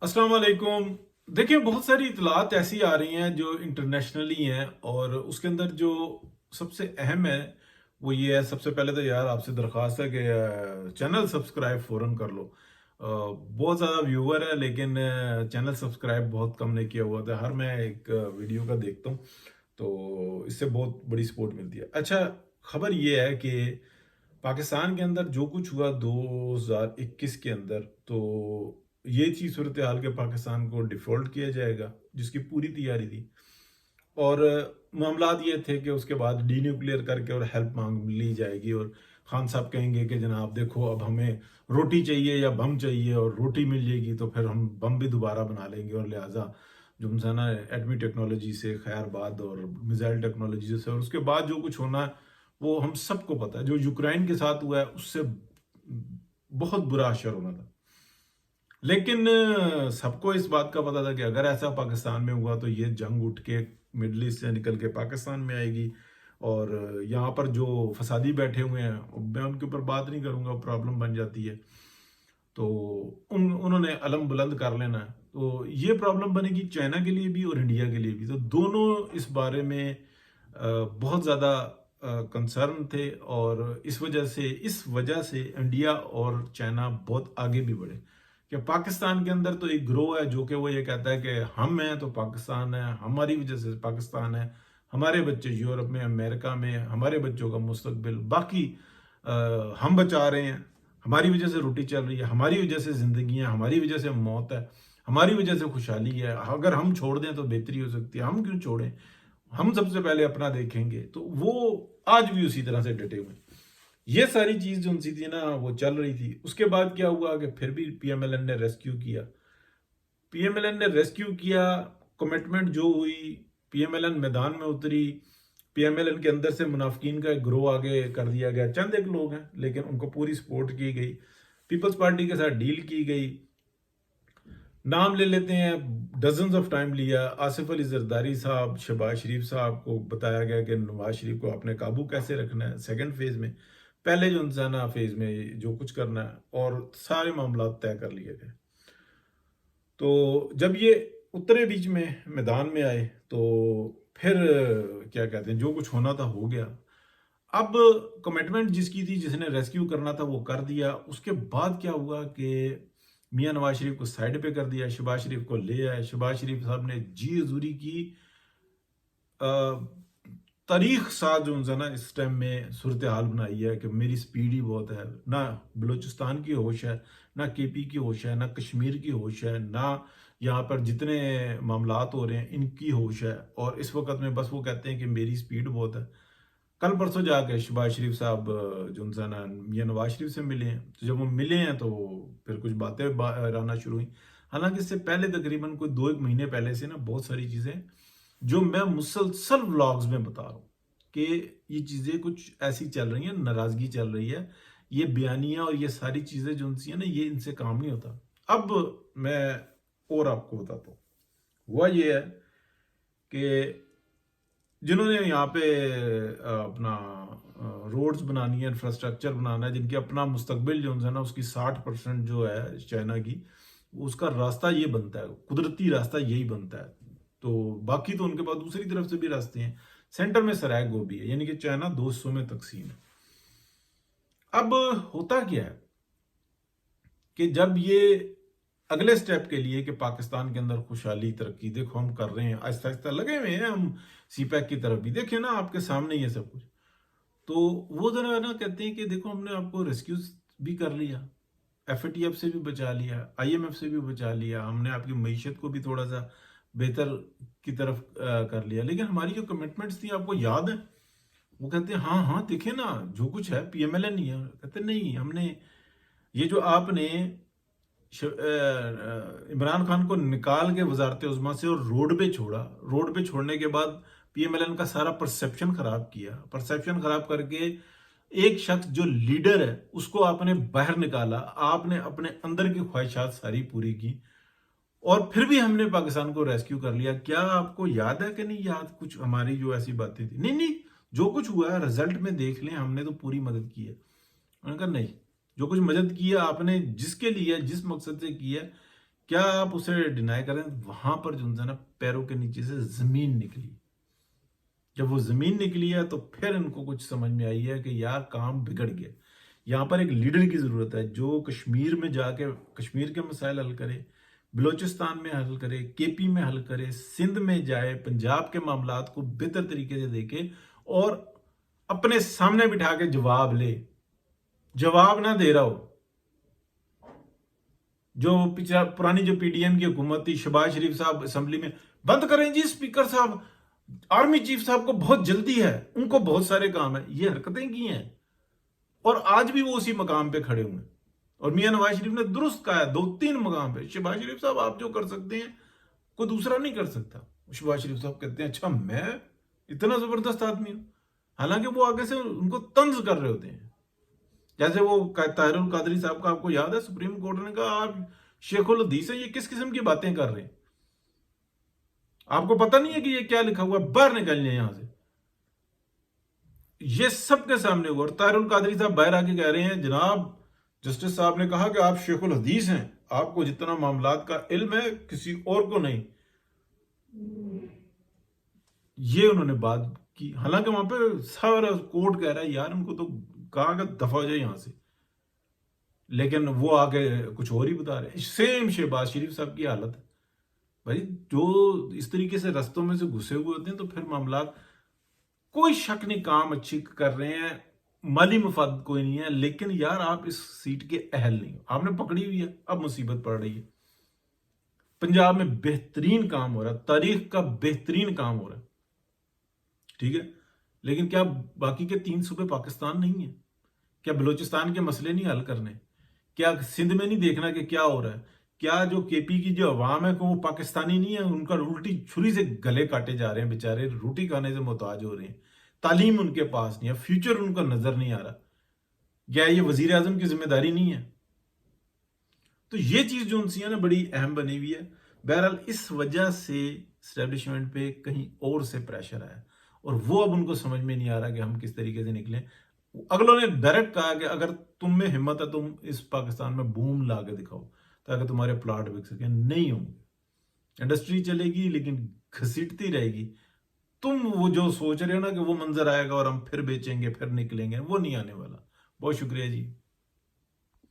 अस्सलाम वालेकुम। देखिए, बहुत सारी इतलात ऐसी आ रही हैं जो इंटरनेशनली हैं, और उसके अंदर जो सबसे अहम है वो ये है। सबसे पहले तो यार आपसे दरख्वास्त है कि चैनल सब्सक्राइब फ़ौरन कर लो। बहुत ज़्यादा व्यूवर है, लेकिन चैनल सब्सक्राइब बहुत कम ने किया हुआ था। हर मैं एक वीडियो का देखता हूँ, तो इससे बहुत बड़ी सपोर्ट मिलती है। अच्छा, खबर ये है कि पाकिस्तान के अंदर जो कुछ हुआ 2021 के अंदर, तो ये थी सूरत हाल के पाकिस्तान को डिफ़ॉल्ट किया जाएगा, जिसकी पूरी तैयारी थी। और मामलात ये थे कि उसके बाद डी न्यूक्लियर करके और हेल्प मांग ली जाएगी, और खान साहब कहेंगे कि जनाब देखो, अब हमें रोटी चाहिए या बम चाहिए, और रोटी मिल जाएगी तो फिर हम बम भी दोबारा बना लेंगे, और लिहाजा जो है ना एटमी टेक्नोलॉजी से खैरबाद और मिसाइल टेक्नोलॉजी से, और उसके बाद जो कुछ होना है वो हम सबको पता है। जो यूक्रेन के साथ हुआ है उससे बहुत बुरा असर होना था। लेकिन सबको इस बात का पता था कि अगर ऐसा पाकिस्तान में हुआ तो ये जंग उठ के मिडल ईस्ट से निकल के पाकिस्तान में आएगी, और यहाँ पर जो फसादी बैठे हुए हैं मैं उनके ऊपर बात नहीं करूंगा, प्रॉब्लम बन जाती है। तो उन्होंने अलम बुलंद कर लेना है, तो ये प्रॉब्लम बनेगी चाइना के लिए भी और इंडिया के लिए भी। तो दोनों इस बारे में बहुत ज़्यादा कंसर्न थे, और इस वजह से इंडिया और चाइना बहुत आगे भी बढ़े। कि पाकिस्तान के अंदर तो एक ग्रोह है जो कि वो ये कहता है कि हम हैं तो पाकिस्तान है, हमारी वजह से पाकिस्तान है, हमारे बच्चे यूरोप में, अमेरिका में, हमारे बच्चों का मुस्तकबिल बाकी हम बचा रहे हैं, हमारी वजह से रोटी चल रही है, हमारी वजह से जिंदगी है, हमारी वजह से मौत है, हमारी वजह से खुशहाली है। अगर हम छोड़ दें तो बेहतरी हो सकती है, हम क्यों छोड़ें, हम सबसे पहले अपना देखेंगे। तो वो आज भी उसी तरह से डटे हुए हैं। ये सारी चीज जो उनसी थी ना वो चल रही थी। उसके बाद क्या हुआ कि फिर भी पीएमएलएन ने रेस्क्यू किया। पीएमएलएन ने रेस्क्यू किया, कमिटमेंट जो हुई, पीएमएलएन मैदान में उतरी, पीएमएलएन के अंदर से मुनाफिकीन का एक ग्रोह आगे कर दिया गया। चंद एक लोग हैं लेकिन उनको पूरी सपोर्ट की गई, पीपल्स पार्टी के साथ डील की गई। नाम ले लेते हैं, डजन्स ऑफ टाइम लिया। आसिफ अली जरदारी साहब, शहबाज शरीफ साहब को बताया गया कि नवाज शरीफ को आपने काबू कैसे रखना है सेकंड फेज में, पहले जो इंसाना फेज में जो कुछ करना है, और सारे मामला तय कर लिए गए। तो जब ये उतरे बीच में मैदान में आए तो फिर क्या कहते हैं, जो कुछ होना था हो गया। अब कमिटमेंट जिसकी थी, जिसने रेस्क्यू करना था वो कर दिया। उसके बाद क्या हुआ कि मियां नवाज शरीफ को साइड पे कर दिया, शहबाज शरीफ को ले आए। शहबाज शरीफ साहब ने जी हजूरी की। तारीख साथ जो उनसे ना इस टाइम में सूरत हाल बनाई है कि मेरी स्पीड ही बहुत है। ना बलूचिस्तान की होश है, ना केपी की होश है, ना कश्मीर की होश है, ना यहाँ पर जितने मामलात हो रहे हैं इनकी होश है। और इस वक्त में बस वो कहते हैं कि मेरी स्पीड बहुत है। कल परसों जाके शहबाज शरीफ साहब जो उनसे ना मियां नवाज शरीफ से मिले हैं, तो जब वो मिले हैं तो फिर कुछ बातें आना शुरू हुई। हालांकि इससे पहले तकरीबन कोई 2 एक महीने पहले से ना बहुत सारी चीज़ें जो मैं मुसलसल व्लॉग्स में बता रहा हूँ कि ये चीज़ें कुछ ऐसी चल रही हैं, नाराज़गी चल रही है, ये बयानियाँ और ये सारी चीज़ें जो उनसी हैं ना, ये इनसे काम नहीं होता। अब मैं और आपको बताता हूँ। हुआ ये है कि जिन्होंने यहाँ पे अपना रोड्स बनानी है, इंफ्रास्ट्रक्चर बनाना है, जिनकी अपना मुस्तकबिल जो है ना उसकी 60% जो है चाइना की, उसका रास्ता ये बनता है, कुदरती रास्ता यही बनता है। तो बाकी तो उनके पास दूसरी तरफ से भी रास्ते हैं। सेंटर में सराय गोभी है, यानी कि चाइना 2 हिस्सों में तकसीम है। अब होता क्या है कि जब ये अगले स्टेप के लिए कि पाकिस्तान के अंदर खुशहाली तरक्की देखो हम कर रहे हैं, आहिस्ता आहिस्ता लगे हुए हैं हम सीपैक की तरफ भी, देखिए ना आपके सामने ये सब कुछ। तो वो जरा ना कहते हैं कि देखो हमने आपको रेस्क्यू भी कर लिया, एफएटीएफ से भी बचा लिया, आईएमएफ से भी बचा लिया, हमने आपकी मईशत को भी थोड़ा सा बेहतर की तरफ कर लिया, लेकिन हमारी जो कमिटमेंट्स थी आपको याद है? वो कहते हैं हाँ हाँ देखिए ना जो कुछ है पीएमएलएन नहीं है। कहते नहीं, हमने ये जो आपने इमरान खान को निकाल के वजारत उज़्मा से और रोड पे छोड़ा, रोड पे छोड़ने के बाद पीएमएलएन का सारा परसेप्शन खराब किया, परसेप्शन खराब करके एक शख्स जो लीडर है उसको आपने बाहर निकाला, आपने अपने अंदर की ख्वाहिशात सारी पूरी की, और फिर भी हमने पाकिस्तान को रेस्क्यू कर लिया। क्या आपको याद है कि नहीं याद कुछ हमारी जो ऐसी बातें थी? नहीं नहीं, जो कुछ हुआ है रिजल्ट में देख लें, हमने तो पूरी मदद की है। उन्होंने कहा नहीं, जो कुछ मदद की है आपने, जिसके लिए जिस मकसद से की है, کیا آپ اسے ڈینائی کریں؟ وہاں پر جو ہے نا پیروں کے نیچے سے زمین نکلی. جب وہ زمین نکلی ہے تو پھر ان کو کچھ سمجھ میں آئی ہے کہ یار کام بگڑ گیا. یہاں پر ایک لیڈر کی ضرورت ہے جو کشمیر میں جا کے کشمیر کے مسائل حل کرے، بلوچستان میں حل کرے، کے پی میں حل کرے، سندھ میں جائے، پنجاب کے معاملات کو بہتر طریقے سے دیکھے اور اپنے سامنے بٹھا کے جواب لے. جواب نہ دے رہا ہو. جو پرانی جو پی ڈی ایم کی حکومت تھی، شہباز شریف صاحب اسمبلی میں بند کریں جی اسپیکر صاحب، آرمی چیف صاحب کو بہت جلدی ہے، ان کو بہت سارے کام ہیں، یہ حرکتیں کی ہیں اور آج بھی وہ اسی مقام پہ کھڑے ہوئے ہیں. اور میاں نواز شریف نے درست کہا ہے 2-3 مقام پہ، شہباز شریف صاحب آپ جو کر سکتے ہیں کوئی دوسرا نہیں کر سکتا. شہباز شریف صاحب کہتے ہیں اچھا میں اتنا زبردست آدمی ہوں، حالانکہ وہ آگے سے ان کو طنز کر رہے ہوتے ہیں. جیسے وہ طاہر القادری صاحب کا آپ کو یاد ہے سپریم کورٹ نے کہا آپ شیخ الحدیث ہیں، یہ کس قسم کی باتیں کر رہے ہیں، آپ کو پتہ نہیں ہے کہ یہ کیا لکھا ہوا ہے، باہر نکل جائیں یہاں سے. یہ سب کے سامنے ہوا اور طاہر القادری صاحب باہر آ کے کہہ رہے ہیں جناب جسٹس صاحب نے کہا کہ آپ شیخ الحدیث ہیں، آپ کو جتنا معاملات کا علم ہے کسی اور کو نہیں. یہ انہوں نے بات کی، حالانکہ وہاں پہ سارا کورٹ کہہ رہا ہے یار ان کو تو کہا کہ دفع ہو جائے یہاں سے، لیکن وہ آگے کچھ اور ہی بتا رہے ہیں. سیم شہباز شریف صاحب کی حالت ہے. بھائی جو اس طریقے سے رستوں میں سے گھسے ہوئے ہوتے ہیں تو پھر معاملات کوئی شک نہیں کام اچھی کر رہے ہیں، مالی مفاد کوئی نہیں ہے، لیکن یار آپ اس سیٹ کے اہل نہیں ہو، آپ نے پکڑی ہوئی ہے، اب مصیبت پڑ رہی ہے. پنجاب میں بہترین کام ہو رہا ہے، تاریخ کا بہترین کام ہو رہا ہے، ٹھیک ہے، لیکن کیا باقی کے 3 صوبے پاکستان نہیں ہیں؟ کیا بلوچستان کے مسئلے نہیں حل کرنے؟ کیا سندھ میں نہیں دیکھنا کہ کیا ہو رہا ہے؟ کیا جو کے پی کی جو عوام ہے وہ پاکستانی نہیں ہے؟ ان کا الٹی چھری سے گلے کاٹے جا رہے ہیں، بیچارے روٹی کھانے سے محتاج ہو رہے ہیں، تعلیم ان کے پاس نہیں ہے، فیوچر ان کا نظر نہیں آ رہا. کیا یہ وزیر اعظم کی ذمہ داری نہیں ہے؟ تو یہ چیز جو ان سی ہے نا بڑی اہم بنی ہوئی ہے. بہرحال اس وجہ سے اسٹیبلشمنٹ پہ کہیں اور سے پریشر آیا اور وہ اب ان کو سمجھ میں نہیں آ رہا کہ ہم کس طریقے سے نکلیں. اگلوں نے ڈائریکٹ کہا کہ اگر تم میں ہمت ہے تم اس پاکستان میں بوم لا کے دکھاؤ تاکہ تمہارے پلاٹ بک سکیں. نہیں ہوں گے، انڈسٹری چلے گی لیکن گھسیٹتی رہے گی. تم وہ جو سوچ رہے ہو نا کہ وہ منظر آئے گا اور ہم پھر بیچیں گے پھر نکلیں گے، وہ نہیں آنے والا. بہت شکریہ جی.